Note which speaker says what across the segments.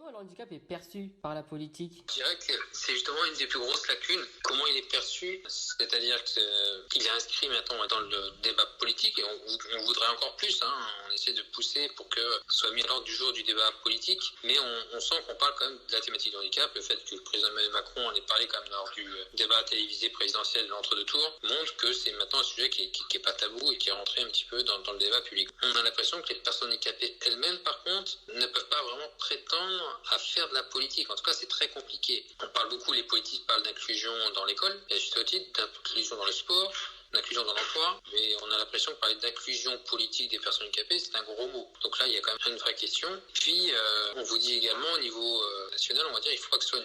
Speaker 1: Comment le handicap est perçu par la politique?
Speaker 2: Je dirais que c'est justement une des plus grosses lacunes. Comment il est perçu, c'est-à-dire qu'il est inscrit maintenant dans le débat politique et on voudrait encore plus. On essaie de pousser pour que ce soit mis à l'ordre du jour du débat politique, mais on sent qu'on parle quand même de la thématique du handicap. Le fait que le président Emmanuel Macron en ait parlé quand même lors du débat télévisé présidentiel de l'entre-deux tours montre que c'est maintenant un sujet qui est pas tabou et qui est rentré un petit peu dans le débat public. On a l'impression que les personnes handicapées elles-mêmes, par contre, ne peuvent pas vraiment prétendre à faire de la politique. En tout cas, c'est très compliqué. On parle beaucoup, les politiques parlent d'inclusion dans l'école, et à juste titre, d'inclusion dans le sport, d'inclusion dans l'emploi, mais on a l'impression que parler d'inclusion politique des personnes handicapées, c'est un gros mot. Donc là, il y a quand même une vraie question. Puis, on vous dit également, au niveau national, on va dire, il faudra que ce soit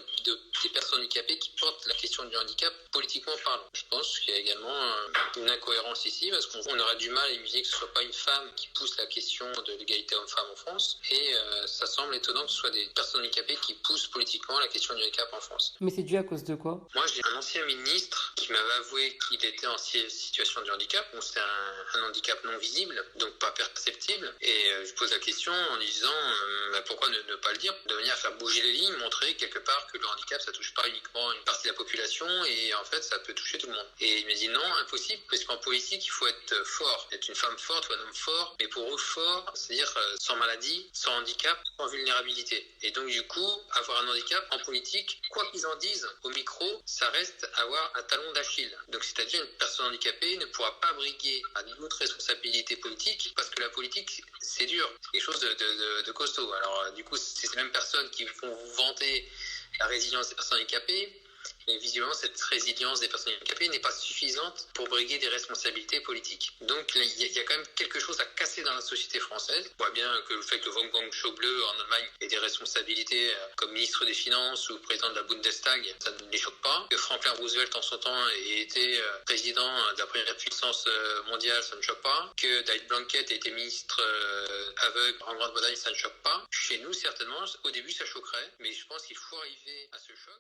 Speaker 2: des personnes handicapées qui portent la question du handicap politiquement parlant. Je pense qu'il y a également une incohérence ici, parce qu'on aura du mal à imaginer que ce ne soit pas une femme qui pousse la question de l'égalité homme-femme en France, et ça semble étonnant que ce soit des personnes handicapées qui poussent politiquement la question du handicap en France.
Speaker 1: Mais c'est dû à cause de quoi?
Speaker 2: Moi, j'ai un ancien ministre qui m'avait avoué qu'il était en situation de handicap. Bon, c'est un handicap non visible, donc pas perceptible. Et je pose la question en lui disant pourquoi ne pas le dire, de manière à faire bouger les lignes, montrer quelque part que le handicap, ça touche pas uniquement une partie de la population et en fait, ça peut toucher tout le monde. Et il m'a dit non, impossible, parce qu'en politique, il faut être fort, être une femme forte ou un homme fort. Mais pour eux, fort, c'est-à-dire sans maladie, sans handicap, sans vulnérabilité. Et donc, du coup, avoir un handicap en politique, quoi qu'ils en disent au micro, ça reste avoir un talon d'Achille. Donc, c'est-à-dire une personne handicapée ne pourra pas briguer à d'autres responsabilités politiques parce que la politique, c'est dur. C'est quelque chose de costaud. Alors, du coup, c'est ces mêmes personnes qui vont vous vanter la résilience des personnes handicapées. Et visiblement, cette résilience des personnes handicapées n'est pas suffisante pour briguer des responsabilités politiques. Donc, il y a quand même quelque chose à casser dans la société française. On voit bien que le fait que Wolfgang Schäuble en Allemagne ait des responsabilités comme ministre des Finances ou président de la Bundestag, ça ne les choque pas. Que Franklin Roosevelt en son temps ait été président de la première puissance mondiale, ça ne choque pas. Que David Blanquette ait été ministre aveugle en Grande-Bretagne, ça ne choque pas. Chez nous, certainement, au début, ça choquerait, mais je pense qu'il faut arriver à ce choc.